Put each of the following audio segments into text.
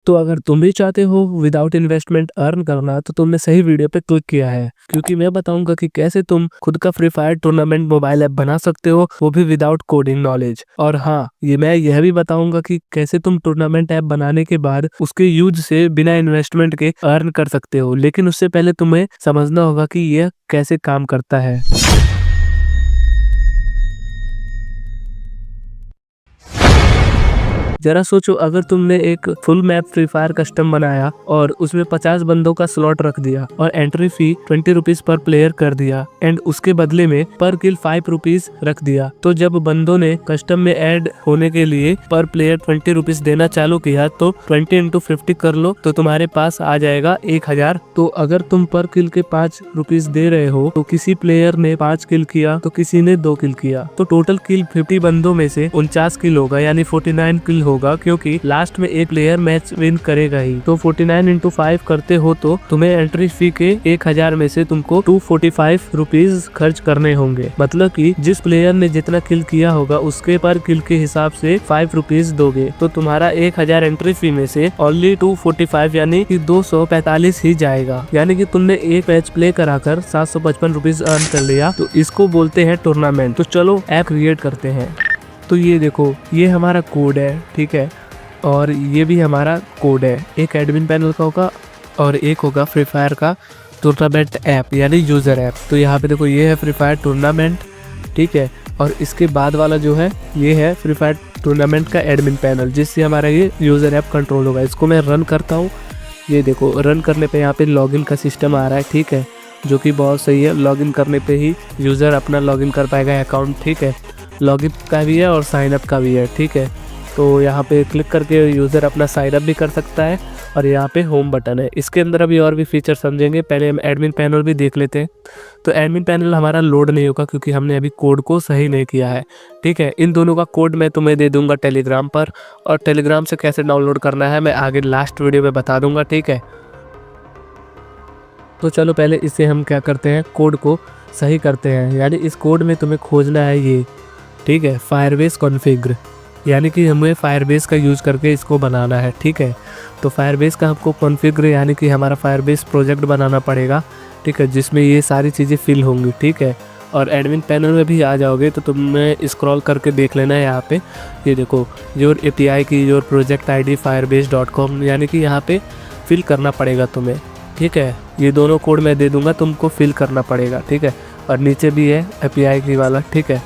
तो अगर तुम भी चाहते हो विदाउट इन्वेस्टमेंट अर्न करना तो तुमने सही वीडियो पे क्लिक किया है, क्योंकि मैं बताऊंगा कि कैसे तुम खुद का free fire tournament mobile app बना सकते हो, वो भी विदाउट कोडिंग नॉलेज। और हाँ, मैं यह भी बताऊंगा कि कैसे तुम टूर्नामेंट ऐप बनाने के बाद उसके यूज से बिना इन्वेस्टमेंट के अर्न कर सकते हो। लेकिन उससे पहले तुम्हें समझना होगा कि यह कैसे काम करता है। जरा सोचो, अगर तुमने एक full map free fire custom बनाया और उसमें 50 बंदों का स्लॉट रख दिया और entry fee 20 rupees per player कर दिया एंड उसके बदले में पर किल 5 रुपीज रख दिया, तो जब बंदों ने कस्टम में ऐड होने के लिए पर प्लेयर 20 रुपीज देना चालू किया तो 20 इंटू 50 कर लो तो तुम्हारे पास आ जाएगा 1000। तो अगर तुम पर किल के 5 रुपीज दे रहे हो तो किसी प्लेयर ने 5 किल किया तो किसी ने 2 किल किया, तो टोटल किल 50 बंदों में से 49 किल होगा, यानी 49 किल होगा, क्योंकि लास्ट में एक प्लेयर मैच विन करेगा ही। तो 49 इंटू 5 करते हो तो तुम्हें एंट्री फी के 1000 में से तुमको 245 रुपीज खर्च करने होंगे। मतलब कि जिस प्लेयर ने जितना किल किया होगा उसके पर किल के हिसाब से 5 रुपीज दोगे, तो तुम्हारा 1000 एंट्री फी में से ओनली 245 यानी कि 245 ही जाएगा। यानी कि तुमने एक मैच प्ले कराकर 755 रुपीज अर्न कर लिया। तो इसको बोलते हैं टूर्नामेंट। तो चलो ऐप क्रिएट करते हैं। तो ये देखो, ये हमारा कोड है, ठीक है, और ये भी हमारा कोड है। एक एडमिन पैनल का होगा और एक होगा फ्री फायर का टूर्नामेंट ऐप यानी यूज़र ऐप। तो यहाँ पे देखो, ये है फ्री फायर टूर्नामेंट, ठीक है, और इसके बाद वाला जो है ये है फ्री फायर टूर्नामेंट का एडमिन पैनल, जिससे हमारा ये यूज़र ऐप कंट्रोल होगा। इसको मैं रन करता हूँ। ये देखो, रन करने पे यहाँ पे लॉगिन का सिस्टम आ रहा है, ठीक है, जो कि बहुत सही है। लॉगिन करने पे ही यूज़र अपना लॉगिन कर पाएगा अकाउंट, ठीक है। लॉगिन का भी है और साइन अप का भी है, ठीक है। तो यहाँ पे क्लिक करके यूज़र अपना साइन अप भी कर सकता है और यहाँ पे होम बटन है। इसके अंदर अभी और भी फीचर समझेंगे, पहले हम एडमिन पैनल भी देख लेते हैं। तो एडमिन पैनल हमारा लोड नहीं होगा क्योंकि हमने अभी कोड को सही नहीं किया है, ठीक है। इन दोनों का कोड मैं तुम्हें दे दूंगा टेलीग्राम पर, और टेलीग्राम से कैसे डाउनलोड करना है मैं आगे लास्ट वीडियो में बता दूंगा, ठीक है। तो चलो पहले इसे हम क्या करते हैं, कोड को सही करते हैं। यानी इस कोड में तुम्हें खोजना है ये, ठीक है, फायरबेस कॉन्फ़िगर, यानी कि हमें फायरबेस का यूज़ करके इसको बनाना है, ठीक है। तो फायरबेस का हमको कॉन्फ़िगर यानी कि हमारा फायरबेस प्रोजेक्ट बनाना पड़ेगा, ठीक है, जिसमें ये सारी चीज़ें फिल होंगी, ठीक है। और एडमिन पैनल में भी आ जाओगे तो तुम्हें स्क्रॉल करके देख लेना है। यहाँ पे ये देखो, योर API की योर प्रोजेक्ट ID firebase.com, यानी कि यहाँ पे फिल करना पड़ेगा तुम्हें, ठीक है। ये दोनों कोड मैं दे दूँगा, तुमको फिल करना पड़ेगा, ठीक है। और नीचे भी है API की वाला, ठीक है।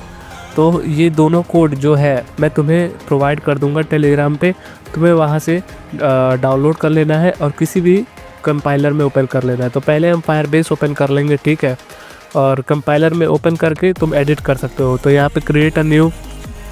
तो ये दोनों कोड जो है मैं तुम्हें प्रोवाइड कर दूंगा टेलीग्राम पे, तुम्हें वहाँ से डाउनलोड कर लेना है और किसी भी कंपाइलर में ओपन कर लेना है। तो पहले हम फायरबेस ओपन कर लेंगे, ठीक है, और कंपाइलर में ओपन करके तुम एडिट कर सकते हो। तो यहाँ पे क्रिएट अ न्यू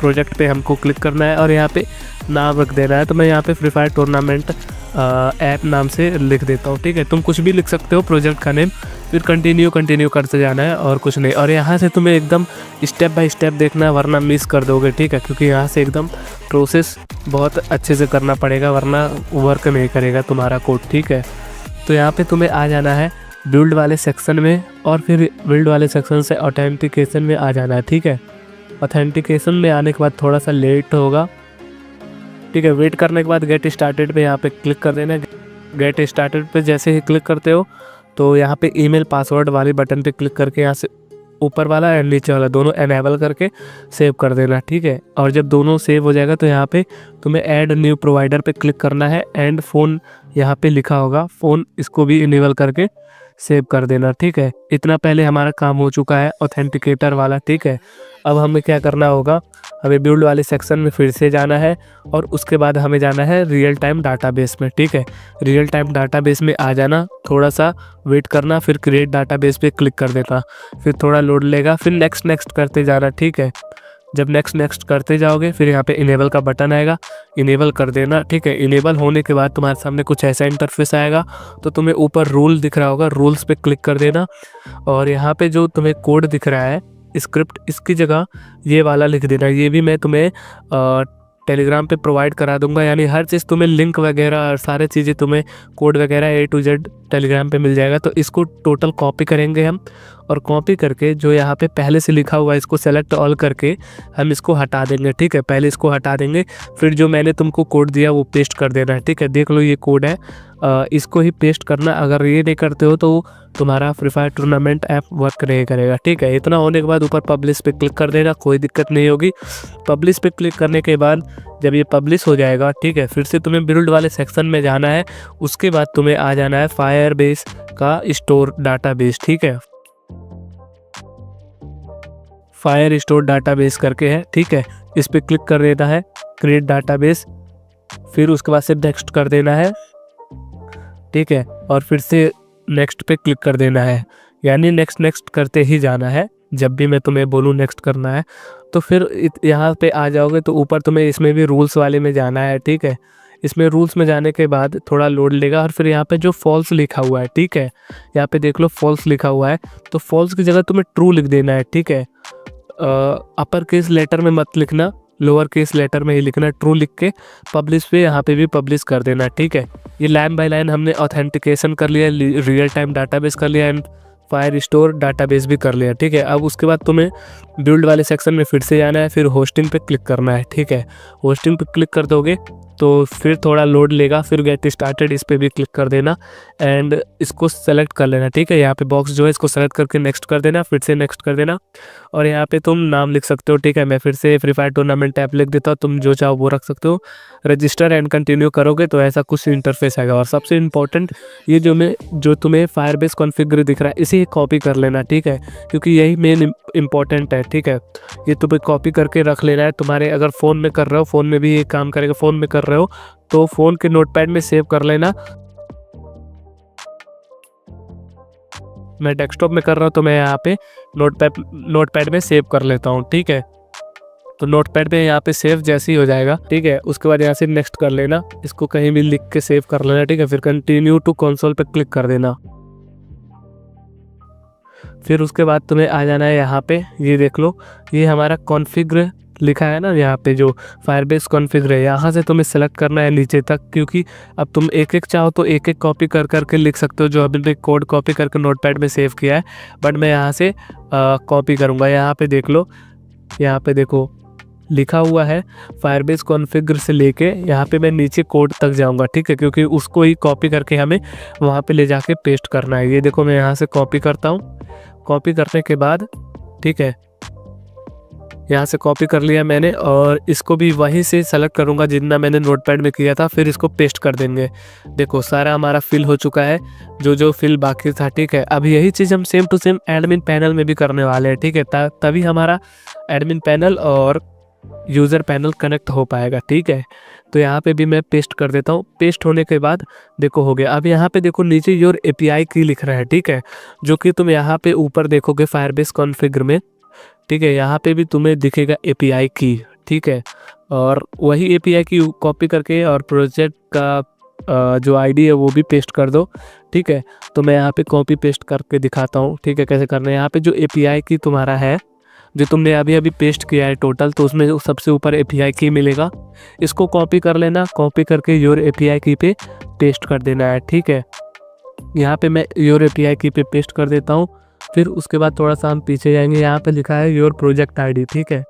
प्रोजेक्ट पे हमको क्लिक करना है और यहाँ पे नाम रख देना है। तो मैं यहाँ पे फ्री फायर टूर्नामेंट ऐप नाम से लिख देता हूँ, ठीक है। तुम कुछ भी लिख सकते हो प्रोजेक्ट का नेम, फिर कंटिन्यू करते जाना है और कुछ नहीं। और यहाँ से तुम्हें एकदम स्टेप बाय स्टेप देखना है, वरना मिस कर दोगे, ठीक है, क्योंकि यहाँ से एकदम प्रोसेस बहुत अच्छे से करना पड़ेगा, वरना वर्क नहीं करेगा तुम्हारा कोड, ठीक है। तो यहाँ पे तुम्हें आ जाना है बिल्ड वाले सेक्शन में और फिर बिल्ड वाले सेक्शन से ऑथेंटिकेशन में आ जाना है, ठीक है। ऑथेंटिकेशन में आने के बाद थोड़ा सा लेट होगा, ठीक है। वेट करने के बाद गेट स्टार्टेड पे यहाँ पे क्लिक कर देना। गेट स्टार्टेड पे जैसे ही क्लिक करते हो तो यहाँ पे ईमेल पासवर्ड वाले बटन पे क्लिक करके यहाँ से ऊपर वाला एंड नीचे वाला दोनों एनेबल करके सेव कर देना, ठीक है। और जब दोनों सेव हो जाएगा तो यहाँ पे तुम्हें ऐड न्यू प्रोवाइडर पे क्लिक करना है एंड फ़ोन यहाँ पे लिखा होगा, फ़ोन इसको भी इनेबल करके सेव कर देना, ठीक है। इतना पहले हमारा काम हो चुका है ऑथेंटिकेटर वाला, ठीक है। अब हमें क्या करना होगा, हमें बिल्ड वाले सेक्शन में फिर से जाना है और उसके बाद हमें जाना है रियल टाइम डाटाबेस में, ठीक है। रियल टाइम डाटाबेस में आ जाना, थोड़ा सा वेट करना, फिर क्रिएट डाटाबेस पे क्लिक कर देना, फिर थोड़ा लोड लेगा, फिर नेक्स्ट करते जाना, ठीक है। जब नेक्स्ट करते जाओगे फिर यहाँ पे इनेबल का बटन आएगा, इनेबल कर देना, ठीक है। इनेबल होने के बाद तुम्हारे सामने कुछ ऐसा इंटरफेस आएगा। तो तुम्हें ऊपर रूल दिख रहा होगा, रूल्स पे क्लिक कर देना और यहाँ पे जो तुम्हें कोड दिख रहा है स्क्रिप्ट, इसकी जगह ये वाला लिख देना। ये भी मैं तुम्हें टेलीग्राम पे प्रोवाइड करा दूंगा, यानी हर चीज़ तुम्हें लिंक वगैरह और सारी चीज़ें तुम्हें कोड वगैरह A to Z टेलीग्राम पे मिल जाएगा। तो इसको टोटल कॉपी करेंगे हम, और कॉपी करके जो यहाँ पे पहले से लिखा हुआ है इसको सेलेक्ट ऑल करके हम इसको हटा देंगे। ठीक है, पहले इसको हटा देंगे, फिर जो मैंने तुमको कोड दिया वो पेस्ट कर देना है। ठीक है, देख लो ये कोड है, इसको ही पेस्ट करना। अगर ये नहीं करते हो तो तुम्हारा free fire tournament app work नहीं करेगा। ठीक है, इतना होने के बाद ऊपर पब्लिश पे क्लिक कर देना, कोई दिक्कत नहीं होगी। पब्लिश पे क्लिक करने के बाद जब ये पब्लिश हो जाएगा, ठीक है, फिर से तुम्हें बिल्ड वाले सेक्शन में जाना है। उसके बाद तुम्हें आ जाना है फायरबेस का स्टोर डाटाबेस। ठीक है, फायर स्टोर डाटाबेस करके है। ठीक है, इस पर क्लिक कर देना है, क्रिएट डाटाबेस, फिर उसके बाद से नेक्स्ट कर देना है। ठीक है, और फिर से नेक्स्ट पे क्लिक कर देना है, यानी नेक्स्ट नेक्स्ट करते ही जाना है। जब भी मैं तुम्हें बोलूँ नेक्स्ट करना है तो फिर यहाँ पे आ जाओगे तो ऊपर तुम्हें इसमें भी रूल्स वाले में जाना है। ठीक है, इसमें रूल्स में जाने के बाद थोड़ा लोड लेगा, और फिर यहाँ पे जो फॉल्स लिखा हुआ है, ठीक है, यहाँ पे देख लो फॉल्स लिखा हुआ है, तो फॉल्स की जगह तुम्हें ट्रू लिख देना है। ठीक है, अपर केस लेटर में मत लिखना, लोअर केस लेटर में ही लिखना, ट्रू लिख के पब्लिश पे यहाँ पे भी पब्लिश कर देना। ठीक है, ये लाइन बाय लाइन हमने ऑथेंटिकेशन कर लिया, रियल टाइम डाटाबेस कर लिया, एंड फायर स्टोर डाटाबेस भी कर लिया। ठीक है, अब उसके बाद तुम्हें बिल्ड वाले सेक्शन में फिर से जाना है, फिर होस्टिंग पे क्लिक करना है। ठीक है, होस्टिंग पे क्लिक कर दोगे तो फिर थोड़ा लोड लेगा, फिर गेट स्टार्टेड इस पर भी क्लिक कर देना, एंड इसको सेलेक्ट कर लेना। ठीक है, यहाँ पे बॉक्स जो है इसको सेलेक्ट करके नेक्स्ट कर देना, फिर से नेक्स्ट कर देना, और यहाँ पे तुम नाम लिख सकते हो। ठीक है, मैं फिर से फ्री फायर टूर्नामेंट ऐप लिख देता हूँ, तुम जो चाहो वो रख सकते हो। रजिस्टर एंड कंटिन्यू करोगे तो ऐसा कुछ इंटरफेस आएगा। और सबसे इंपॉर्टेंट ये जो तुम्हें फायरबेस कॉन्फ़िगर दिख रहा है, इसे कॉपी कर लेना। ठीक है, क्योंकि यही मेन इंपॉर्टेंट है। ठीक है, ये तुम्हें कॉपी करके रख लेना है। तुम्हारे अगर फ़ोन में कर रहे हो, फ़ोन में भी ये काम करेगा, फ़ोन में कर रहे हो तो फ़ोन के नोटपैड में सेव कर लेना। मैं डेस्कटॉप में कर रहा हूँ तो मैं यहाँ पे नोटपैड में सेव कर लेता हूँ। ठीक है, तो नोटपैड पे यहाँ पे सेव जैसे ही हो जाएगा, ठीक है, उसके बाद यहाँ से नेक्स्ट कर लेना, इसको कहीं भी लिख के सेव कर लेना। ठीक है, फिर कंटिन्यू टू कंसोल पे क्लिक कर देना। फिर उसके बाद तुम्हें आ जाना है यहाँ पे, ये देख लो, ये हमारा कॉन्फ़िगर लिखा है ना, यहाँ पे जो फायरबेस कॉन्फ़िगर है, यहाँ से तुम्हें सेलेक्ट करना है नीचे तक, क्योंकि अब तुम एक एक चाहो तो एक एक कॉपी कर करके लिख सकते हो, जो अभी मैं कोड कॉपी करके नोटपैड में सेव किया है, बट मैं यहाँ से कॉपी करूँगा। यहाँ पे देख लो, यहाँ पे देखो लिखा हुआ है फायरबेस कॉन्फ़िगर से लेके यहाँ पे मैं नीचे कोड तक जाऊँगा। ठीक है, क्योंकि उसको ही कॉपी करके हमें वहाँ पे ले जाके पेस्ट करना है। ये देखो मैं यहाँ से कॉपी करता हूँ, कॉपी करने के बाद, ठीक है, यहाँ से कॉपी कर लिया मैंने, और इसको भी वहीं से सेलेक्ट करूँगा जितना मैंने नोटपैड में किया था, फिर इसको पेस्ट कर देंगे। देखो सारा हमारा फिल हो चुका है, जो फिल बाकी था। ठीक है, अब यही चीज़ हम same to same admin panel में भी करने वाले हैं। ठीक है, तभी हमारा एडमिन पैनल और यूज़र पैनल कनेक्ट हो पाएगा। ठीक है, तो यहाँ पे भी मैं पेस्ट कर देता हूँ। पेस्ट होने के बाद देखो हो गया। अब यहाँ पे देखो नीचे योर API की लिख रहा है। ठीक है, जो कि तुम यहाँ पे ऊपर देखोगे फायरबेस कॉन्फ़िगर में। ठीक है, यहाँ पे भी तुम्हें दिखेगा API की। ठीक है, और वही API की कॉपी करके और प्रोजेक्ट का जो ID है वो भी पेस्ट कर दो। ठीक है, तो मैं यहाँ पे कॉपी पेस्ट करके दिखाता हूँ। ठीक है, कैसे करना है। यहाँ पे जो API की तुम्हारा है, जो तुमने अभी पेस्ट किया है टोटल, तो उसमें सबसे ऊपर API की मिलेगा, इसको कॉपी कर लेना। कॉपी करके योर API की पे पेस्ट कर देना है। ठीक है, यहाँ पे मैं योर API की पे पेस्ट कर देता हूँ। फिर उसके बाद थोड़ा सा हम पीछे जाएंगे, यहाँ पे लिखा है योर प्रोजेक्ट ID। ठीक है,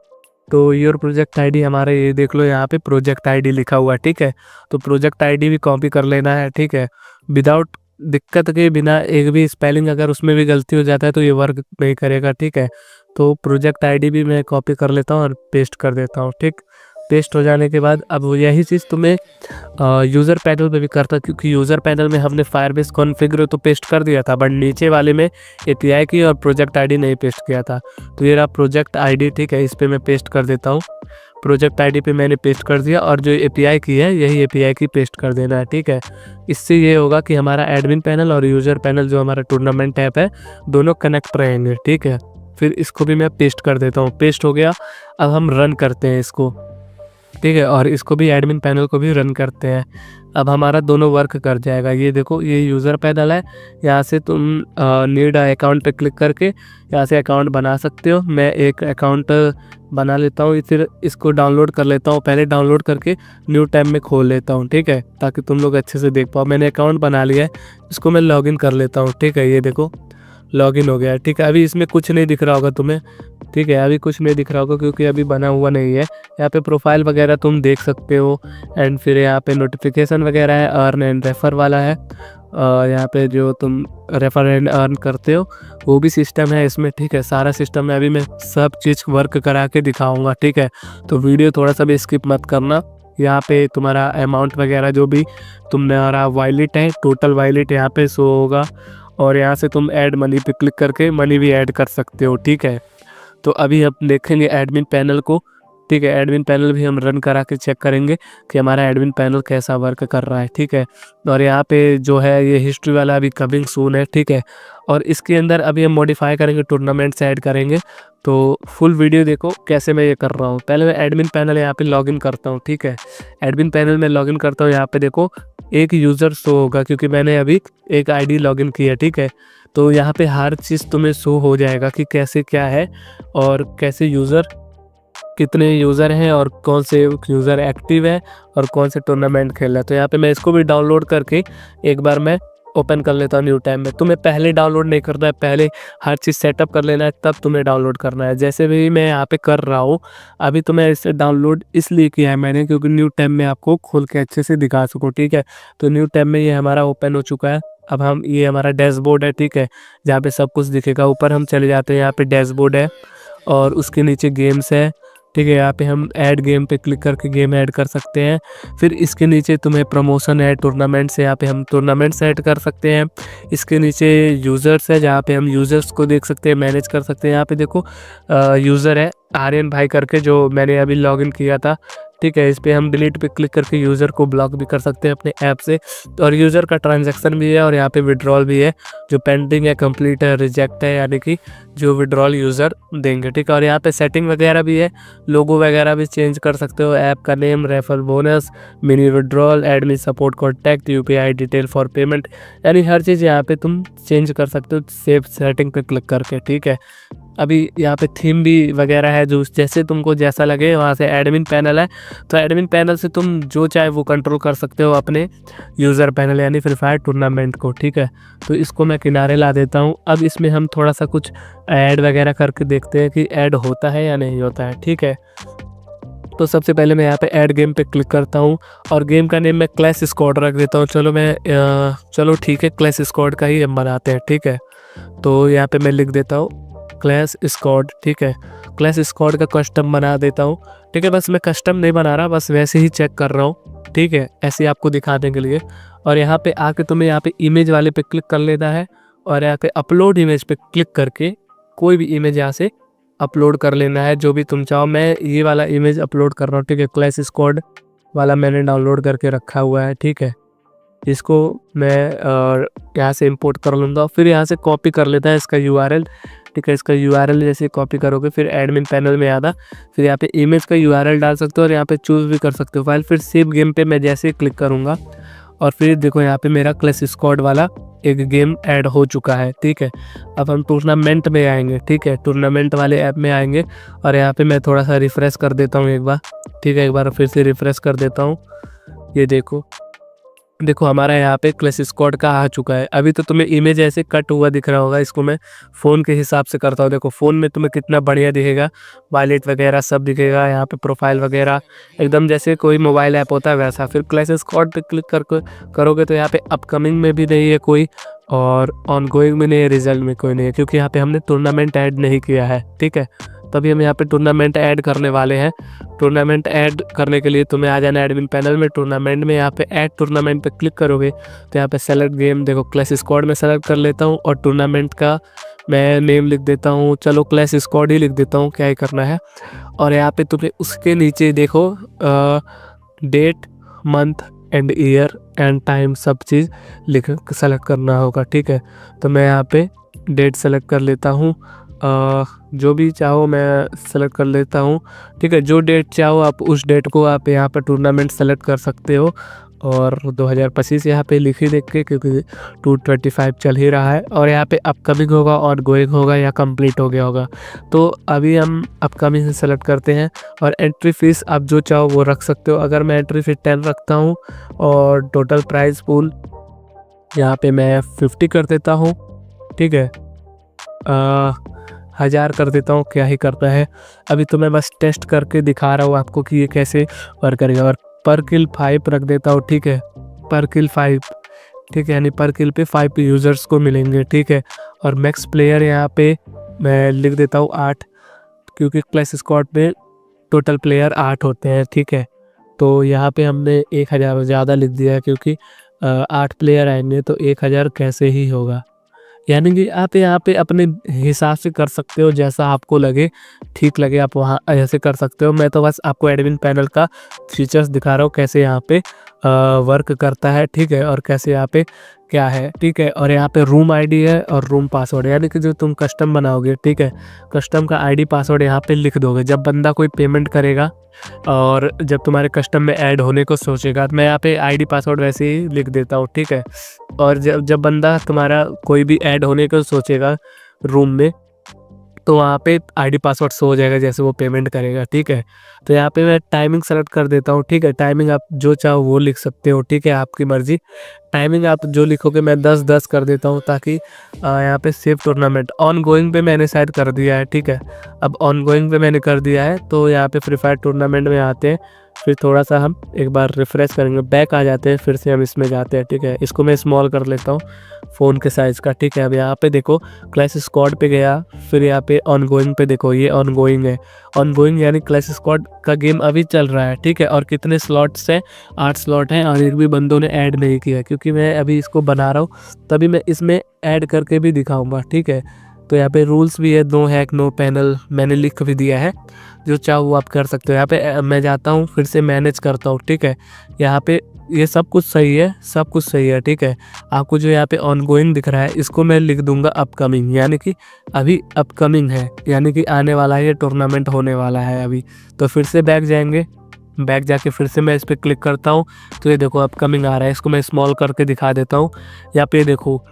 तो योर प्रोजेक्ट ID हमारे, ये देख लो यहाँ पे प्रोजेक्ट ID लिखा हुआ है। ठीक है, तो प्रोजेक्ट ID भी कॉपी कर लेना है। ठीक है, विदाउट दिक्कत के बिना, एक भी स्पेलिंग अगर उसमें भी गलती हो जाता है तो ये वर्क नहीं करेगा। ठीक है, तो प्रोजेक्ट ID भी मैं कॉपी कर लेता हूँ और पेस्ट कर देता हूँ। ठीक, पेस्ट हो जाने के बाद अब यही चीज़ तुम्हें यूज़र पैनल पे भी करता, क्योंकि यूज़र पैनल में हमने फायरबेस कॉन्फ़िगर तो पेस्ट कर दिया था, बट नीचे वाले में API की और प्रोजेक्ट ID नहीं पेस्ट किया था। तो ये रहा प्रोजेक्ट ID। ठीक है, इस पर मैं पेस्ट कर देता हूँ। प्रोजेक्ट ID पे मैंने पेस्ट कर दिया, और जो API की है यही API की पेस्ट कर देना है। ठीक है, इससे ये होगा कि हमारा एडमिन पैनल और यूज़र पैनल जो हमारा टूर्नामेंट ऐप है, दोनों कनेक्ट रहेंगे। ठीक है, फिर इसको भी मैं पेस्ट कर देता हूँ। पेस्ट हो गया, अब हम रन करते हैं इसको। ठीक है, और इसको भी एडमिन पैनल को भी रन करते हैं। अब हमारा दोनों वर्क कर जाएगा। ये देखो, ये यूज़र पैनल है, यहाँ से तुम नीड अकाउंट पे क्लिक करके यहाँ से अकाउंट बना सकते हो। मैं एक अकाउंट बना लेता हूँ, फिर इसको डाउनलोड कर लेता हूँ। पहले डाउनलोड करके न्यू टैब में खोल लेता हूँ, ठीक है, ताकि तुम लोग अच्छे से देख पाओ। मैंने अकाउंट बना लिया है, इसको मैं लॉगिन कर लेता हूँ, ठीक है। ये देखो लॉगिन हो गया है, ठीक है। अभी इसमें कुछ नहीं दिख रहा होगा तुम्हें, ठीक है, अभी कुछ नहीं दिख रहा होगा क्योंकि अभी बना हुआ नहीं है। यहाँ पे प्रोफाइल वगैरह तुम देख सकते हो, एंड फिर यहाँ पे नोटिफिकेशन वगैरह है, अर्न एंड रेफर वाला है। यहाँ पे जो तुम रेफर एंड अर्न करते हो वो भी सिस्टम है इसमें, ठीक है। सारा सिस्टम है, अभी मैं सब चीज़ वर्क करा के दिखाऊँगा, ठीक है। तो वीडियो थोड़ा सा भी स्किप मत करना। यहाँ पे तुम्हारा अमाउंट वगैरह जो भी तुम्हारा वॉलेट है, टोटल वॉलेट यहाँ पे शो होगा, और यहाँ से तुम ऐड मनी पे क्लिक करके मनी भी ऐड कर सकते हो, ठीक है। तो अभी हम देखेंगे एडमिन पैनल को, ठीक है। एडमिन पैनल भी हम रन करा के चेक करेंगे कि हमारा एडमिन पैनल कैसा वर्क कर रहा है, ठीक है। और यहाँ पे जो है ये हिस्ट्री वाला अभी कमिंग सून है, ठीक है। और इसके अंदर अभी हम मॉडिफाई करेंगे, टूर्नामेंट्स ऐड करेंगे। तो फुल वीडियो देखो कैसे मैं ये कर रहा हूँ। पहले मैं एडमिन पैनल यहाँ पे लॉगिन करता हूँ, ठीक है। एडमिन पैनल में लॉगिन करता हूँ, यहाँ पे देखो एक यूज़र शो होगा क्योंकि मैंने अभी एक आईडी लॉगिन किया, ठीक है। तो यहाँ पे हर चीज़ तुम्हें शो हो जाएगा कि कैसे क्या है और कैसे यूज़र, कितने यूज़र हैं और कौन से यूज़र एक्टिव है और कौन से टूर्नामेंट खेल रहा है। तो यहाँ पे मैं इसको भी डाउनलोड करके एक बार मैं ओपन कर लेता हूँ न्यू टाइम में। तुम्हें पहले डाउनलोड नहीं करना है, पहले हर चीज़ सेटअप कर लेना है, तब तुम्हें डाउनलोड करना है। जैसे भी मैं यहाँ पे कर रहा हूँ अभी, तो मैं इसे डाउनलोड इसलिए किया है मैंने क्योंकि न्यू टाइम में आपको खोल के अच्छे से दिखा सकूँ, ठीक है। तो न्यू टाइम में ये हमारा ओपन हो चुका है। अब हम, ये हमारा डैशबोर्ड है, ठीक है, जहाँ पे सब कुछ दिखेगा। ऊपर हम चले जाते हैं, यहाँ पे डैशबोर्ड है और उसके नीचे गेम्स है, ठीक है। यहाँ पे हम ऐड गेम पे क्लिक करके गेम ऐड कर सकते हैं। फिर इसके नीचे तुम्हें प्रमोशन है, टूर्नामेंट्स है, यहाँ पे हम टूर्नामेंट्स ऐड कर सकते हैं। इसके नीचे यूज़र्स है, जहाँ पे हम यूज़र्स को देख सकते हैं, मैनेज कर सकते हैं। यहाँ पे देखो यूज़र है आर्यन भाई करके, जो मैंने अभी लॉगिन किया था, ठीक है। इस पर हम डिलीट पे क्लिक करके यूज़र को ब्लॉक भी कर सकते हैं अपने ऐप से। और यूज़र का ट्रांजैक्शन भी है और यहाँ पे विड्रॉल भी है, जो पेंडिंग है, कंप्लीट है, रिजेक्ट है, यानी कि जो विड्रॉल यूज़र देंगे, ठीक है। और यहाँ पे सेटिंग वगैरह भी है, लोगो वगैरह भी चेंज कर सकते हो, ऐप का name, refer bonus, mini withdrawal, admin support contact, UPI detail for payment, यानी हर चीज़ यहाँ पे तुम चेंज कर सकते हो सेव सेटिंग पे क्लिक करके, ठीक है। अभी यहाँ पे थीम भी वगैरह है, जो जैसे तुमको जैसा लगे। वहाँ से एडमिन पैनल है, तो एडमिन पैनल से तुम जो चाहे वो कंट्रोल कर सकते हो अपने यूज़र पैनल यानी फ्री फायर टूर्नामेंट को, ठीक है। तो इसको मैं किनारे ला देता हूँ। अब इसमें हम थोड़ा सा कुछ ऐड वगैरह करके देखते हैं कि ऐड होता है या नहीं होता है, ठीक है। तो सबसे पहले मैं यहाँ पे ऐड गेम पे क्लिक करता हूँ और गेम का नेम मैं क्लैश स्क्वाड रख देता हूँ। चलो ठीक है, क्लैश स्क्वाड का ही हम बनाते हैं, ठीक है। तो यहाँ पे मैं लिख देता हूँ क्लैश स्क्वाड, ठीक है। क्लैश स्क्वाड का कस्टम बना देता हूँ, ठीक है। बस मैं कस्टम नहीं बना रहा, बस वैसे ही चेक कर रहा हूँ, ठीक है, ऐसे आपको दिखाने के लिए। और यहाँ पे आके तुम्हें यहाँ पे इमेज वाले पे क्लिक कर लेना है और यहाँ पे अपलोड इमेज पे क्लिक करके कोई भी इमेज यहाँ से अपलोड कर लेना है, जो भी तुम चाहो। मैं ये वाला इमेज अपलोड कर रहा हूँ, ठीक है। क्लैश स्क्वाड वाला मैंने डाउनलोड करके रखा हुआ है, ठीक है। इसको मैं यहाँ से इंपोर्ट कर लूँगा, फिर यहाँ से कॉपी कर लेता है इसका URL, ठीक है। इसका URL जैसे कॉपी करोगे फिर एडमिन पैनल में आना, फिर यहाँ पे इमेज का URL डाल सकते हो और यहाँ पे चूज़ भी कर सकते हो फाइल। फिर सेव गेम पे मैं जैसे ही क्लिक करूँगा और फिर देखो यहाँ पे मेरा क्लैश स्क्वाड वाला एक गेम ऐड हो चुका है, ठीक है। अब हम टूर्नामेंट में आएंगे, ठीक है, टूर्नामेंट वाले ऐप में आएंगे और यहाँ पे मैं थोड़ा सा रिफ़्रेश कर देता हूँ एक बार, ठीक है। एक बार फिर से रिफ़्रेश कर देता हूँ। ये देखो हमारा यहाँ पे क्लैश स्क्वाड का आ चुका है। अभी तो तुम्हें इमेज ऐसे कट हुआ दिख रहा होगा, इसको मैं फ़ोन के हिसाब से करता हूँ। देखो फ़ोन में तुम्हें कितना बढ़िया दिखेगा, वॉलेट वगैरह सब दिखेगा, यहाँ पे प्रोफाइल वगैरह एकदम जैसे कोई मोबाइल ऐप होता है वैसा। फिर क्लैश स्क्वाड पे क्लिक करोगे तो यहाँ पे अपकमिंग में भी नहीं है कोई और ऑन गोइंग में नहीं है, रिजल्ट में कोई नहीं है, क्योंकि यहाँ पे हमने टूर्नामेंट ऐड नहीं किया है, ठीक है। तभी हम यहाँ पे टूर्नामेंट ऐड करने वाले हैं। टूर्नामेंट ऐड करने के लिए तुम्हें आ जाना एडमिन पैनल में, टूर्नामेंट में, यहाँ पे ऐड टूर्नामेंट पे क्लिक करोगे तो यहाँ पे सेलेक्ट गेम, देखो क्लैश स्क्वाड में सेलेक्ट कर लेता हूँ और टूर्नामेंट का मैं नेम लिख देता हूँ, चलो क्लैश स्क्वाड ही लिख देता हूँ, क्या ही करना है। और यहाँ पे तुम्हें उसके नीचे देखो date, month and year and time सब चीज़ सेलेक्ट करना होगा, ठीक है। तो मैं यहाँ पे डेट सेलेक्ट कर लेता हूँ जो भी चाहो मैं सेलेक्ट कर लेता हूँ, ठीक है। जो डेट चाहो आप उस डेट को आप यहाँ पर टूर्नामेंट सेलेक्ट कर सकते हो, और 2025 यहाँ पे लिख ही देख के, क्योंकि 225 चल ही रहा है, और यहाँ पे अपकमिंग होगा और गोइंग होगा या कंप्लीट हो गया होगा। तो अभी हम अपकमिंग से सेलेक्ट करते हैं, और एंट्री फीस आप जो चाहो वो रख सकते हो। अगर मैं एंट्री फीस 10 रखता हूँ, और टोटल प्राइस पूल यहाँ पे मैं 50 कर देता हूँ, ठीक है। 1000 कर देता हूँ, क्या ही करता है। अभी तो मैं बस टेस्ट करके दिखा रहा हूँ आपको कि ये कैसे वर्क करेगा। और पर किल 5 रख देता हूँ, ठीक है। पर किल 5, ठीक है, यानी पर किल पे 5 यूज़र्स को मिलेंगे, ठीक है। और मैक्स प्लेयर यहाँ पे मैं लिख देता हूँ 8, क्योंकि क्लैश स्क्वाड में टोटल प्लेयर 8 होते हैं, ठीक है। तो यहाँ पे हमने 1000 ज़्यादा लिख दिया है, क्योंकि 8 प्लेयर आएंगे तो 1000 कैसे ही होगा। यानी कि आप यहाँ पे अपने हिसाब से कर सकते हो, जैसा आपको लगे ठीक लगे आप वहाँ ऐसे कर सकते हो। मैं तो बस आपको एडमिन पैनल का फीचर्स दिखा रहा हूँ, कैसे यहाँ पे वर्क करता है, ठीक है, और कैसे यहाँ पे क्या है, ठीक है। और यहाँ पे रूम आईडी है और रूम पासवर्ड, यानी कि जो तुम कस्टम बनाओगे, ठीक है, कस्टम का आईडी पासवर्ड यहाँ पे लिख दोगे। जब बंदा कोई पेमेंट करेगा और जब तुम्हारे कस्टम में ऐड होने को सोचेगा, तो मैं यहाँ पे आईडी पासवर्ड वैसे ही लिख देता हूँ, ठीक है। और जब बंदा तुम्हारा कोई भी ऐड होने को सोचेगा रूम में, तो वहाँ पे आईडी पासवर्ड शो हो जाएगा जैसे वो पेमेंट करेगा, ठीक है। तो यहाँ पे मैं टाइमिंग सेलेक्ट कर देता हूँ, ठीक है। टाइमिंग आप जो चाहो वो लिख सकते हो, ठीक है, आपकी मर्जी। टाइमिंग आप जो लिखोगे मैं 10-10 कर देता हूँ, ताकि यहाँ पे सेव टूर्नामेंट ऑन गोइंग पे मैंने सेट कर दिया है, ठीक है। अब ऑन गोइंग पे मैंने कर दिया है, तो यहाँ पे फ्री फायर टूर्नामेंट में आते हैं। फिर थोड़ा सा हम एक बार रिफ़्रेश करेंगे, बैक आ जाते हैं, फिर से हम इसमें जाते हैं, ठीक है। इसको मैं स्मॉल कर लेता हूँ फ़ोन के साइज़ का, ठीक है। अब यहाँ पे देखो क्लैश स्क्वाड पे गया, फिर यहाँ पे ऑन गोइंग पे देखो, ये ऑन गोइंग है। ऑन गोइंग यानी क्लैश स्क्वाड का गेम अभी चल रहा है, ठीक है। और कितने स्लॉट्स हैं? 8 स्लॉट हैं, और एक भी बंदों ने ऐड नहीं किया, क्योंकि मैं अभी इसको बना रहा हूँ, तभी मैं इसमें ऐड करके भी दिखाऊँगा, ठीक है। तो यहाँ पे रूल्स भी है, नो हैक नो पैनल, मैंने लिख भी दिया है, जो चाहो वो आप कर सकते हो। यहाँ पे मैं जाता हूँ, फिर से मैनेज करता हूँ, ठीक है। यहाँ पे ये सब कुछ सही है, सब कुछ सही है, ठीक है। आपको जो यहाँ पे ऑनगोइंग दिख रहा है, इसको मैं लिख दूंगा अपकमिंग, यानी कि अभी अपकमिंग है, यानी कि आने वाला है, ये टूर्नामेंट होने वाला है अभी। तो फिर से बैक जाएंगे, बैक जाके फिर से मैं इस पर क्लिक करता हूँ, तो ये देखो अपकमिंग आ रहा है। इसको मैं स्मॉल करके दिखा देता हूँ। यहाँ पे देखो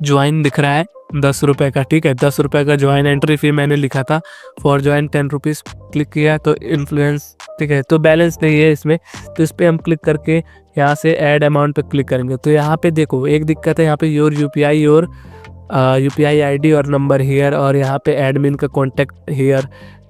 ज्वाइन दिख रहा है 10 रुपये का, ठीक है। 10 रुपये का ज्वाइन, एंट्री फी मैंने लिखा था फॉर ज्वाइन 10 रुपीज़। क्लिक किया तो इन्फ्लुएंस, ठीक है, तो बैलेंस नहीं है इसमें, तो इस पर हम क्लिक करके यहाँ से ऐड अमाउंट पे क्लिक करेंगे। तो यहाँ पे देखो एक दिक्कत है, यहाँ पे योर यूपीआई और यूपीआई आईडी और नंबर हियर, और यहाँ पे एडमिन का कॉन्टैक्ट हियर,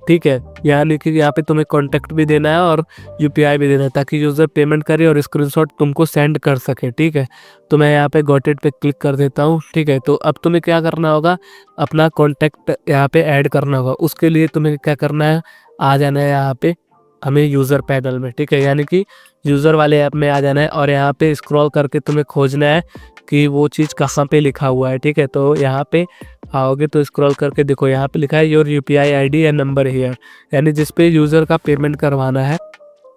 ठीक है। यानी कि यहाँ पे तुम्हें कॉन्टैक्ट भी देना है और यूपीआई भी देना है, ताकि यूज़र पेमेंट करे और स्क्रीनशॉट तुमको सेंड कर सके, ठीक है। तो मैं यहाँ पे गॉट इट पे क्लिक कर देता हूँ, ठीक है। तो अब तुम्हें क्या करना होगा, अपना कॉन्टैक्ट यहाँ पे ऐड करना होगा। उसके लिए तुम्हें क्या करना है, आ जाना है यहाँ पे हमें यूज़र पैनल में, ठीक है, यानी कि यूज़र वाले ऐप में आ जाना है, और यहाँ पे स्क्रॉल करके तुम्हें खोजना है कि वो चीज़ कहाँ पे लिखा हुआ है, ठीक है। तो यहाँ पे आओगे तो स्क्रॉल करके देखो, यहाँ पे लिखा है your UPI ID and number here, यानी जिस पे यूज़र का पेमेंट करवाना है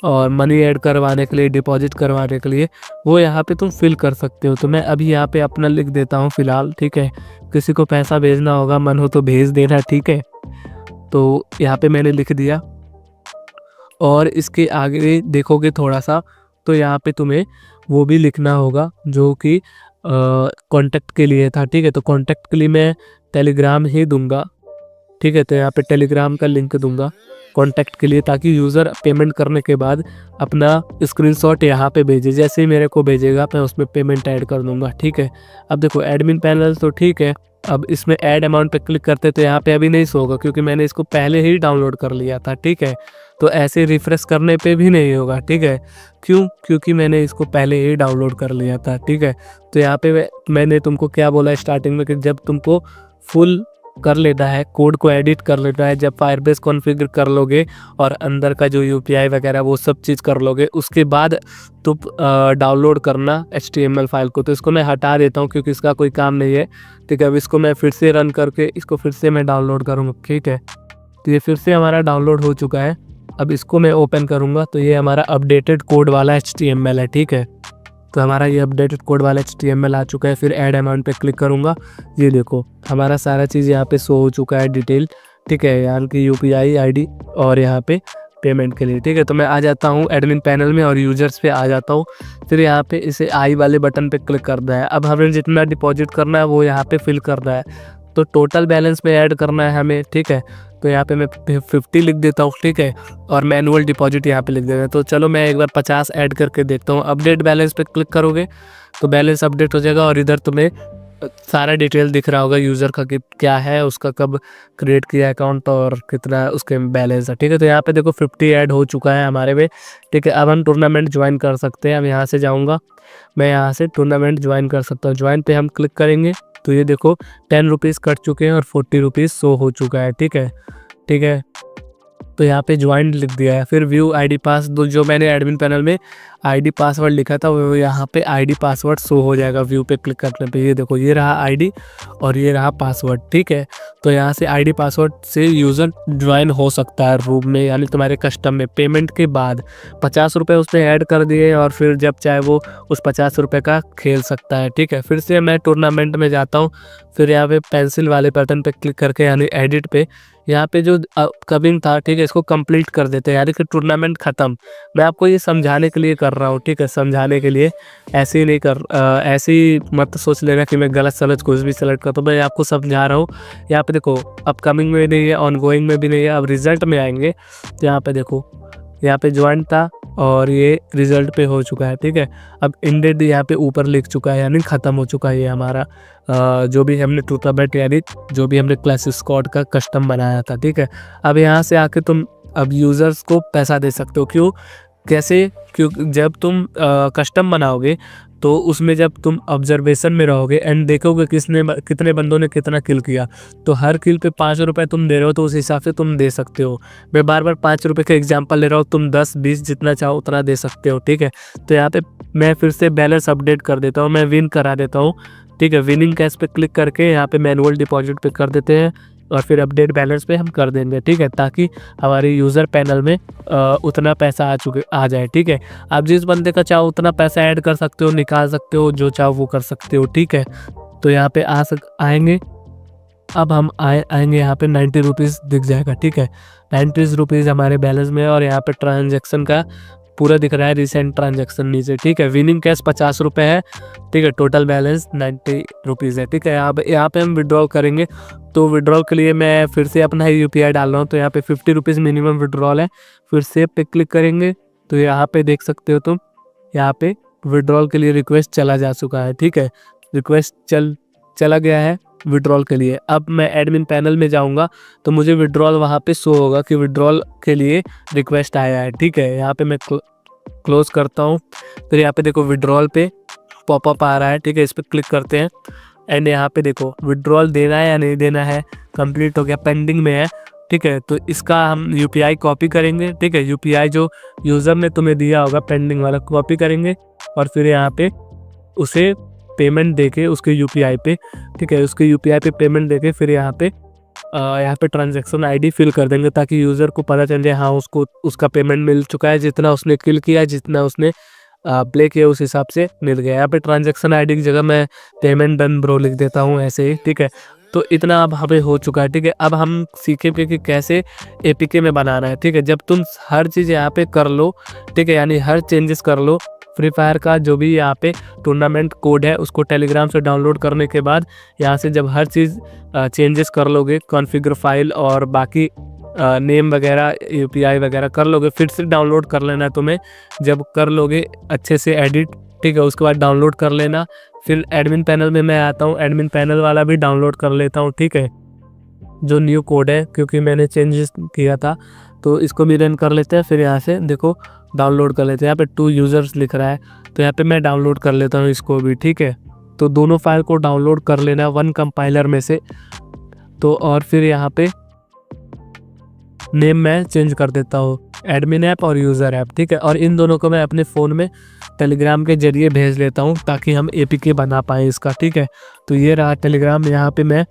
और मनी ऐड करवाने के लिए, डिपॉजिट करवाने के लिए, वो यहाँ पे तुम फिल कर सकते हो। तो मैं अभी यहाँ पे अपना लिख देता हूँ फ़िलहाल, ठीक है। किसी को पैसा भेजना होगा, मन हो तो भेज देना, ठीक है। तो यहाँ पे मैंने लिख दिया, और इसके आगे देखोगे थोड़ा सा, तो यहाँ पे तुम्हें वो भी लिखना होगा जो कि कॉन्टैक्ट के लिए था, ठीक है। तो कॉन्टैक्ट के लिए मैं टेलीग्राम ही दूंगा, ठीक है। तो यहाँ पे टेलीग्राम का लिंक दूंगा कॉन्टैक्ट के लिए, ताकि यूज़र पेमेंट करने के बाद अपना स्क्रीनशॉट यहाँ पे भेजे। जैसे ही मेरे को भेजेगा मैं उसमें पेमेंट ऐड कर दूंगा, ठीक है। अब देखो एडमिन पैनल तो ठीक है, अब इसमें ऐड अमाउंट पे क्लिक करते तो यहाँ पे अभी नहीं शो होगा, क्योंकि मैंने इसको पहले ही डाउनलोड कर लिया था, ठीक है। तो ऐसे रिफ्रेश करने पे भी नहीं होगा, ठीक है। क्यों? क्योंकि मैंने इसको पहले ही डाउनलोड कर लिया था, ठीक है। तो यहाँ पे मैंने तुमको क्या बोला स्टार्टिंग में, कि जब तुमको फुल कर लेना है, कोड को एडिट कर लेना है, जब फायरबेस कॉन्फ़िगर कर लोगे और अंदर का जो यूपीआई वगैरह वो सब चीज़ कर लोगे, उसके बाद तुम डाउनलोड करना HTML फाइल को। तो इसको मैं हटा देता हूँ, क्योंकि इसका कोई काम नहीं है, ठीक है। अब इसको मैं फिर से रन करके इसको फिर से मैं डाउनलोड करूँगा, ठीक है। तो ये फिर से हमारा डाउनलोड हो चुका है। अब इसको मैं ओपन करूँगा, तो ये हमारा अपडेटेड कोड वाला HTML है, ठीक है। तो हमारा ये अपडेटेड कोड वाला HTML आ चुका है। फिर ऐड अमाउंट पे क्लिक करूँगा, ये देखो हमारा सारा चीज़ यहाँ पे शो हो चुका है डिटेल, ठीक है, यानी कि UPI ID और यहाँ पे पेमेंट के लिए, ठीक है। तो मैं आ जाता हूँ एडमिन पैनल में और यूजर्स पे आ जाता हूँ। फिर यहाँ पे इसे आई वाले बटन पे क्लिक करना है। अब हमें जितना डिपॉजिट करना है वो यहाँ पे फिल करना है, तो टोटल बैलेंस में ऐड करना है हमें, ठीक है। तो यहाँ पे मैं 50 लिख देता हूँ, ठीक है, और मैनुअल डिपॉजिट यहाँ पे लिख देता हूँ। तो चलो मैं एक बार 50 ऐड करके देखता हूँ। अपडेट बैलेंस पे क्लिक करोगे तो बैलेंस अपडेट हो जाएगा और इधर तुम्हें सारा डिटेल दिख रहा होगा यूज़र का कि क्या है, उसका कब क्रिएट किया अकाउंट और कितना उसके बैलेंस है, ठीक है। तो यहाँ पे देखो 50 ऐड हो चुका है हमारे में, ठीक है। अब हम टूर्नामेंट ज्वाइन कर सकते हैं। अब यहाँ से जाऊँगा, मैं यहाँ से टूर्नामेंट ज्वाइन कर सकता हूँ। ज्वाइन पे हम क्लिक करेंगे तो ये देखो 10 रुपीज़ कट चुके हैं और 40 रुपीज़ शो हो चुका है, ठीक है, ठीक है। तो यहाँ पे ज्वाइन लिख दिया है। फिर व्यू ID पास, जो मैंने एडमिन पैनल में ID पासवर्ड लिखा था वो यहाँ पे ID पासवर्ड शो हो जाएगा व्यू पे क्लिक करने पे। ये देखो ये रहा ID और ये रहा पासवर्ड, ठीक है। तो यहाँ से ID पासवर्ड से यूज़र ज्वाइन हो सकता है रूम में, यानी तुम्हारे कस्टम में। पेमेंट के बाद 50 रुपये उसने ऐड कर दिए और फिर जब चाहे वो उस 50 रुपये का खेल सकता है, ठीक है। फिर से मैं टूर्नामेंट में जाता हूँ। फिर यहाँ पे पेंसिल वाले बटन पे क्लिक करके यानी एडिट पे, यहाँ पे जो कमिंग था, ठीक है, इसको कंप्लीट कर देते हैं, यानी कि टूर्नामेंट ख़त्म। मैं आपको ये समझाने के लिए कर रहा हूँ, ठीक है, समझाने के लिए। ऐसे ही नहीं ऐसे ही मत सोच लेना कि मैं गलत सलत कुछ भी सेलेक्ट करता हूँ। मैं आपको समझा रहा हूँ। यहाँ पे देखो अपकमिंग में नहीं है, ऑन गोइंग में भी नहीं है। अब रिजल्ट में आएंगे तो यहाँ पे देखो, यहाँ पे ज्वाइन था और ये रिजल्ट पे हो चुका है, ठीक है। अब इंडेड यहाँ पे ऊपर लिख चुका है, यानी ख़त्म हो चुका है ये हमारा जो भी हमने टूर्नामेंट यानी जो भी हमने क्लास स्क्वाड का कस्टम बनाया था, ठीक है। अब यहाँ से आके तुम अब यूज़र्स को पैसा दे सकते हो। क्यों, कैसे? क्यों, जब तुम कस्टम बनाओगे तो उसमें जब तुम ऑब्जर्वेशन में रहोगे एंड देखोगे कितने बंदों ने कितना किल किया, तो हर किल पे 5 रुपये तुम दे रहे हो, तो उस हिसाब से तुम दे सकते हो। मैं बार बार 5 रुपये का एग्जांपल ले रहा हूँ, तुम 10 20 जितना चाहो उतना दे सकते हो, ठीक है। तो यहाँ पे मैं फिर से बैलेंस अपडेट कर देता हूँ, मैं विन करा देता हूँ, ठीक है। विनिंग कैश पे क्लिक करके यहाँ पे मैनुअल डिपॉजिट पे कर देते हैं और फिर अपडेट बैलेंस पे हम कर देंगे, ठीक है, ताकि हमारे यूज़र पैनल में उतना पैसा आ जाए, ठीक है। आप जिस बंदे का चाहो उतना पैसा ऐड कर सकते हो, निकाल सकते हो, जो चाहो वो कर सकते हो, ठीक है। तो यहाँ पे आएंगे। अब हम आएंगे यहाँ पे 90 रुपीज़ दिख जाएगा, ठीक है। 90 रुपीज़ हमारे बैलेंस में और यहाँ पे ट्रांजेक्शन का पूरा दिख रहा है, रिसेंट ट्रांजैक्शन नीचे, ठीक है। विनिंग कैश 50 रुपये है, ठीक है। टोटल बैलेंस 90 रुपीज़ है, ठीक है। अब यहाँ पे हम विड्रॉल करेंगे, तो विड्रॉल के लिए मैं फिर से अपना UPI डाल रहा हूँ। तो यहाँ पे 50 रुपीज़ मिनिमम विड्रॉल है। फिर सेव पे क्लिक करेंगे तो यहाँ पे देख सकते हो तुम, यहाँ पे विड्रॉल के लिए रिक्वेस्ट चला जा चुका है, ठीक है। रिक्वेस्ट चला गया है विड्रॉल के लिए। अब मैं एडमिन पैनल में जाऊंगा तो मुझे विड्रॉल वहाँ पे शो होगा कि विड्रॉल के लिए रिक्वेस्ट आया है, ठीक है। यहाँ पे मैं क्लोज करता हूँ। फिर यहाँ पे देखो विड्रॉल पे पॉपअप आ रहा है, ठीक है। इस पर क्लिक करते हैं एंड यहाँ पे देखो विड्रॉल देना है या नहीं देना है, कंप्लीट हो गया, पेंडिंग में है, ठीक है। तो इसका हम UPI कॉपी करेंगे, ठीक है। UPI जो यूज़र ने तुम्हें दिया होगा पेंडिंग वाला कॉपी करेंगे और फिर यहाँ पे उसे पेमेंट देके उसके UPI पे, ठीक है, उसके UPI पे पेमेंट देके फिर यहाँ पे ट्रांजैक्शन ID फिल कर देंगे, ताकि यूज़र को पता चल जाए हाँ उसको उसका पेमेंट मिल चुका है, जितना उसने किल किया, जितना उसने प्ले किया उस हिसाब से मिल गया। यहाँ पे ट्रांजैक्शन ID की जगह मैं पेमेंट डन ब्रो लिख देता हूँ ऐसे ही, ठीक है। तो इतना अब हमें हो चुका है, ठीक है। अब हम सीखेंगे कि कैसे APK में बनाना है, ठीक है। जब तुम हर चीज़ यहाँ पे कर लो, ठीक है, यानी हर चेंजेस कर लो, फ्री फायर का जो भी यहाँ पे टूर्नामेंट कोड है उसको टेलीग्राम से डाउनलोड करने के बाद यहाँ से जब हर चीज़ चेंजेस कर लोगे, कॉन्फ़िगर फाइल और बाकी नेम वगैरह UPI वगैरह कर लोगे, फिर से डाउनलोड कर लेना तुम्हें। जब कर लोगे अच्छे से एडिट, ठीक है, उसके बाद डाउनलोड कर लेना। फिर एडमिन पैनल में मैं आता हूँ, एडमिन पैनल वाला भी डाउनलोड कर लेता हूँ, ठीक है, जो न्यू कोड है, क्योंकि मैंने चेंजेस किया था। तो इसको भी रन कर लेते हैं। फिर यहाँ से देखो डाउनलोड कर लेते हैं। यहाँ पे 2 यूज़र्स लिख रहा है, तो यहाँ पे मैं डाउनलोड कर लेता हूँ इसको भी, ठीक है। तो दोनों फाइल को डाउनलोड कर लेना 1 कंपाइलर में से। तो और फिर यहाँ पे नेम मैं चेंज कर देता हूँ, एडमिन ऐप और यूज़र ऐप, ठीक है। और इन दोनों को मैं अपने फ़ोन में टेलीग्राम के जरिए भेज लेता हूँ ताकि हम APK बना पाएँ इसका, ठीक है। तो ये रहा टेलीग्राम, यहाँ पे मैं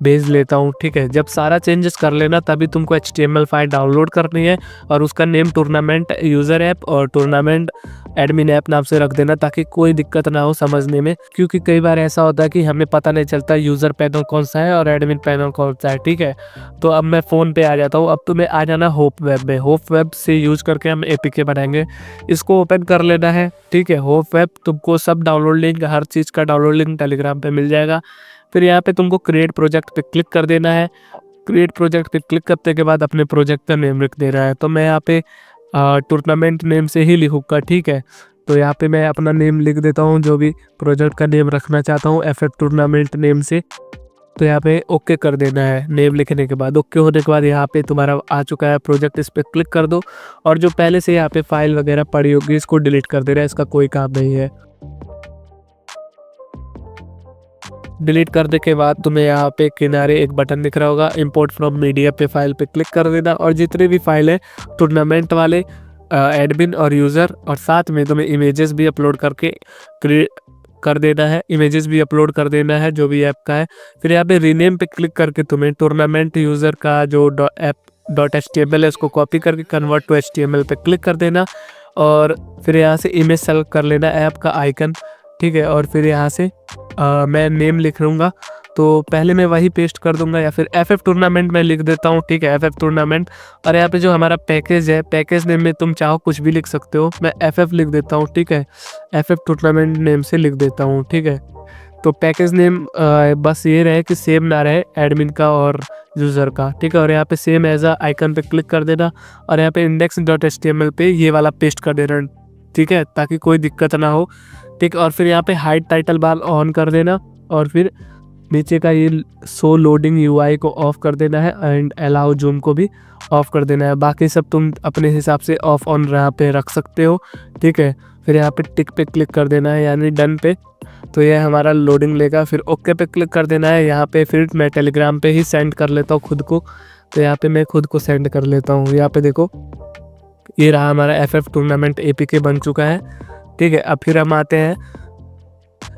भेज लेता हूँ। ठीक है, जब सारा चेंजेस कर लेना तभी तुमको HTML फाइल डाउनलोड करनी है और उसका नेम टूर्नामेंट यूज़र ऐप और टूर्नामेंट एडमिन ऐप नाम से रख देना, ताकि कोई दिक्कत ना हो समझने में, क्योंकि कई बार ऐसा होता है कि हमें पता नहीं चलता यूज़र पैनल कौन सा है और एडमिन पैनल कौन सा है। ठीक है, तो अब मैं फ़ोन पे आ जाता हूँ। अब तुम्हें आ जाना होप वेब में। होप वेब से यूज़ करके हम APK बनाएंगे। इसको ओपन कर लेना है। ठीक है, होप वेब तुमको सब डाउनलोड लिंक, हर चीज़ का डाउनलोड लिंक टेलीग्राम पे मिल जाएगा। फिर यहाँ पे तुमको क्रिएट प्रोजेक्ट पे क्लिक कर देना है। क्रिएट प्रोजेक्ट पे क्लिक करने के बाद अपने प्रोजेक्ट का नेम लिख देना है। तो मैं यहाँ पे टूर्नामेंट नेम से ही लिखूँगा। ठीक है, तो यहाँ पे मैं अपना नेम लिख देता हूँ, जो भी प्रोजेक्ट का नेम रखना चाहता हूँ FF टूर्नामेंट नेम से। तो यहाँ पे ओके कर देना है नेम लिखने के बाद। ओके होने के बाद यहाँ पे तुम्हारा आ चुका है प्रोजेक्ट, इस पर क्लिक कर दो और जो पहले से यहाँ पे फाइल वगैरह पड़ी होगी इसको डिलीट कर देना है, इसका कोई काम नहीं है। डिलीट करने के बाद तुम्हें यहाँ पे किनारे एक बटन दिख रहा होगा, इंपोर्ट फ्रॉम मीडिया पे फाइल पे क्लिक कर देना और जितने भी फाइल है टूर्नामेंट वाले, एडमिन और यूज़र, और साथ में तुम्हें इमेजेस भी अपलोड करके कर देना है, इमेजेस भी अपलोड कर देना है जो भी ऐप का है। फिर यहाँ पे रीनेम पे क्लिक करके तुम्हें टूर्नामेंट यूज़र का जो .html है उसको कॉपी करके कन्वर्ट टू HTML पे क्लिक कर देना और फिर यहाँ से इमेज सेलेक्ट कर लेना, ऐप का आइकन। ठीक है, और फिर यहाँ से मैं नेम लिख लूँगा, तो पहले मैं वही पेस्ट कर दूंगा या फिर FF टूर्नामेंट में लिख देता हूँ। ठीक है, FF टूर्नामेंट। और यहाँ पे जो हमारा पैकेज है, पैकेज नेम में तुम चाहो कुछ भी लिख सकते हो, मैं FF लिख देता हूँ। ठीक है, FF टूर्नामेंट नेम से लिख देता हूँ। ठीक है, तो पैकेज नेम बस ये रहे कि सेम ना रहे एडमिन का और यूज़र का। ठीक है, और यहाँ पे सेम एज आ आइकन पे क्लिक कर देना और यहाँ पे index.html पे ये वाला पेस्ट कर देना। ठीक है, ताकि कोई दिक्कत ना हो। ठीक, और फिर यहाँ पे हाइड टाइटल बार ऑन कर देना और फिर नीचे का ये शो लोडिंग UI को ऑफ कर देना है एंड अलाउ जूम को भी ऑफ कर देना है। बाकी सब तुम अपने हिसाब से ऑफ ऑन यहाँ पे रख सकते हो। ठीक है, फिर यहाँ पे टिक पे क्लिक कर देना है यानी डन पे, तो ये हमारा लोडिंग लेगा। फिर ओके पे क्लिक कर देना है। यहाँ पे फिर मैं टेलीग्राम पे ही सेंड कर लेता हूँ खुद को, तो यहाँ पे मैं खुद को सेंड कर लेता हूँ। यहाँ पे देखो ये रहा हमारा FF टूर्नामेंट APK बन चुका है। ठीक है, अब फिर हम आते हैं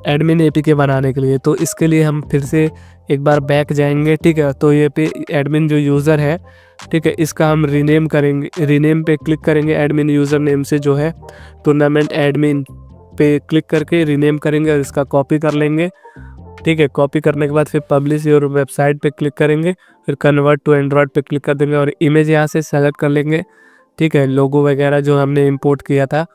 एडमिन APK बनाने के लिए। तो इसके लिए हम फिर से एक बार बैक जाएंगे। ठीक है, तो ये पे एडमिन जो यूज़र है, ठीक है, इसका हम रीनेम करेंगे। रीनेम पे क्लिक करेंगे, एडमिन यूज़र नेम से जो है टूर्नामेंट एडमिन पे क्लिक करके रीनेम करेंगे और इसका कॉपी कर लेंगे। ठीक है, कॉपी करने के बाद फिर पब्लिश योर वेबसाइट पे क्लिक करेंगे, फिर कन्वर्ट टू एंड्रॉयड पे क्लिक कर देंगे और इमेज यहाँ से सेलेक्ट कर लेंगे। ठीक है, लोगो वगैरह जो हमने इंपोर्ट किया था।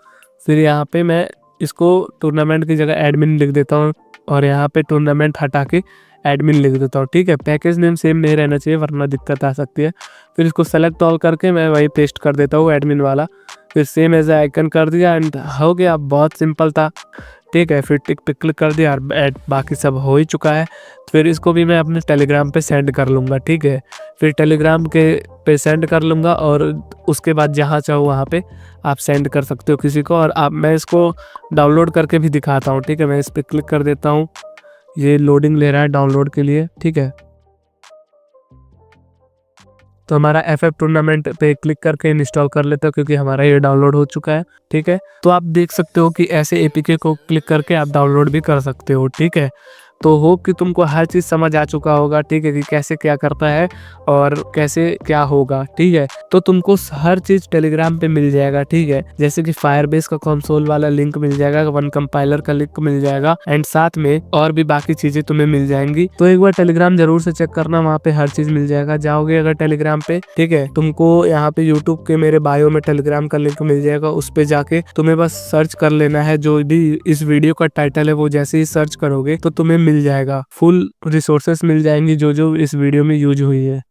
फिर यहाँ पे मैं इसको टूर्नामेंट की जगह एडमिन लिख देता हूँ और यहाँ पे टूर्नामेंट हटा के एडमिन लिख देता हूँ। ठीक है, पैकेज नेम सेम नहीं रहना चाहिए वरना दिक्कत आ सकती है। फिर इसको सेलेक्ट ऑल करके मैं वही पेस्ट कर देता हूँ एडमिन वाला, फिर सेम एज आइकन कर दिया एंड हो गया। बहुत सिंपल था। ठीक है, फिर टिक पे क्लिक कर दिया और बाकी सब हो ही चुका है। फिर इसको भी मैं अपने टेलीग्राम पे सेंड कर लूँगा। ठीक है, फिर टेलीग्राम के पे सेंड कर लूँगा और उसके बाद जहाँ चाहो वहाँ पे आप सेंड कर सकते हो किसी को। और मैं इसको डाउनलोड करके भी दिखाता हूँ। ठीक है, मैं इस पर क्लिक कर देता हूँ, ये लोडिंग ले रहा है डाउनलोड के लिए। ठीक है, तो हमारा FF टूर्नामेंट पे क्लिक करके इंस्टॉल कर लेते हो क्योंकि हमारा ये डाउनलोड हो चुका है। ठीक है, तो आप देख सकते हो कि ऐसे APK को क्लिक करके आप डाउनलोड भी कर सकते हो। ठीक है, तो होप कि तुमको हर चीज़ समझ आ चुका होगा। ठीक है, कि कैसे क्या करता है और कैसे क्या होगा। ठीक है, तो तुमको हर चीज़ टेलीग्राम पे मिल जाएगा। ठीक है, जैसे कि फायरबेस का कंसोल वाला लिंक मिल जाएगा, वन कंपाइलर का लिंक मिल जाएगा एंड साथ में और भी बाकी चीज़ें तुम्हें मिल जाएंगी। तो एक बार टेलीग्राम जरूर से चेक करना, वहाँ पे हर चीज़ मिल जाएगा। जाओगे अगर टेलीग्राम पे, ठीक है, तुमको यहाँ पे यूट्यूब के मेरे बायो में टेलीग्राम का लिंक मिल जाएगा। उस पर जाके तुम्हें बस सर्च कर लेना है, जो भी इस वीडियो का टाइटल है वो जैसे ही सर्च करोगे तो तुम्हें मिल जाएगा। फुल रिसोर्सेस मिल जाएंगी जो जो इस वीडियो में यूज हुई है।